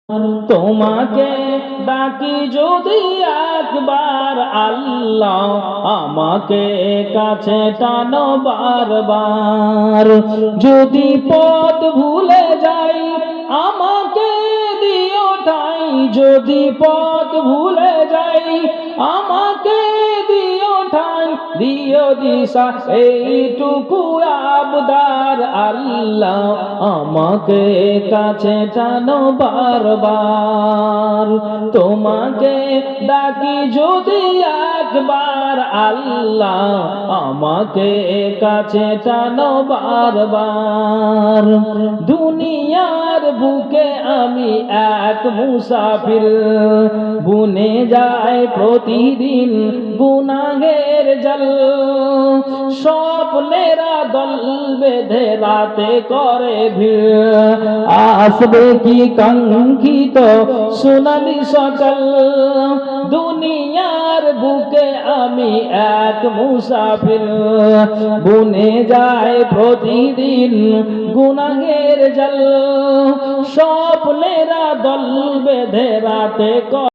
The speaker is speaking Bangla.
তোমাকে ডাকি যদি একবার আল্লাহ, আমাকে কাছে টানো বারবার। যদি পথ ভুলে যাই আমাকে দিও ঠাই, যদি পথ ভুলে যাই আমাকে দিও ঠাই, দিও দিশা এইটুকু আবদার আল্লাহ, আমাকে কাছে টানো বারবার। তোমাকে ডাকি যদি একবার আল্লাহ, আমাকে কাছে টানো বারবার। দুনিয়ার বুকে আমি এক মুসাফির, বুনে যায় প্রতিদিন গুনাহের জল। স্বপ্নেরা দল বেঁধে রাতে করে ভিড়, আসবে কি কাঙ্ক্ষিত সোনালি সকাল। দুনিয়ার বুকে আমি এক মুসাফির, বুনে যায় প্রতিদিন গুনাহের জল। স্বপ্নেরা দল বেঁধে রাতে